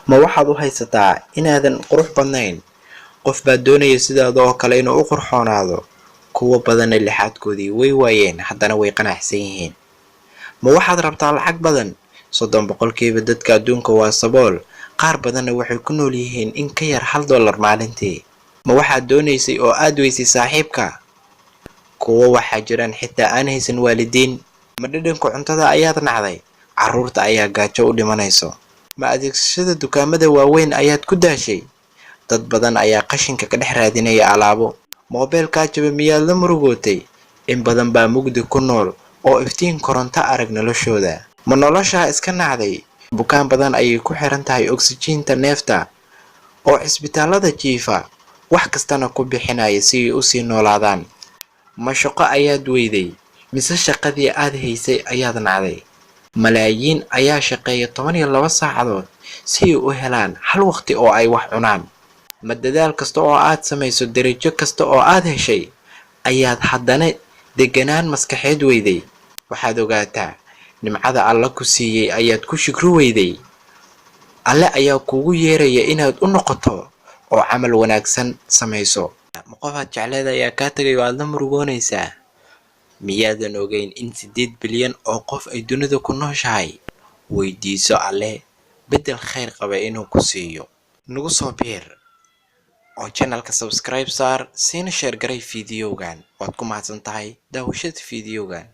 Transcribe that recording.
ma waxaad u haysataa inaadan qurux badnayn? qof baa doonaya sidaada oo kale inuu u qurxoonaado. kuwa badanna lixaadkoodii way waayeen haddana way qanacsan yihiin. ma waxaad rabtaa lacag badan? 30% dadka adduunka waa sabool, qaar badanna waxay ku nool yihiin in ka yar $1 maalintii. ma waxaad doonaysay oo aad weysay saaxiibka? kuwa waxaa jiraan xitaa aan haysan waalidiin. ma dhadhanka cuntada ayaad nacday? carruurta ayaa gaajo u dhimanayso. ma adeegsashada dukaamada waaweyn ayaad ku daashay? dad badan ayaa qashinka ka dhex raadinaya alaabo. moobeelkaa jaba miyaad la murugootay? in badan baa mugdi ku nool oo iftiin koronto arag noloshooda. ma noloshaa iska nacday? bukaan badan ayay ku xiran tahay oksijiinta neefta oo cisbitaalada jiifa wax kastana ku bixinaya si ay u sii noolaadaan. ma shaqo ayaad weyday mise shaqadii aad haysay ayaad nacday? malaayiin ayaa shaqeeya 12 saacadood si ay u helaan hal waqti oo ay wax cunaan. ma dadaal kasta oo aad samayso, darajo kasta oo aad heshay, ayaad haddana deganaan maskaxeed weyday? waxaad ogaataa nimcada alla ku siiyey ayaad ku shukri weyday. alle ayaa kugu yeeraya inaad u noqoto oo camal wanaagsan samayso. ma qofaad jecleed ayaa kaa tagay oo aad la murugoonaysaa? miyaadan ogeyn in 8 bilyan oo qof ay dunida ku nooshahay? weydiiso alle bedel khayr qaba inuu ku siiyo. nagu soo biir oo channelka subscribe saar, siina share garay fiidiyowgan. waad ku mahadsan tahay daawashada fiidiyowgan.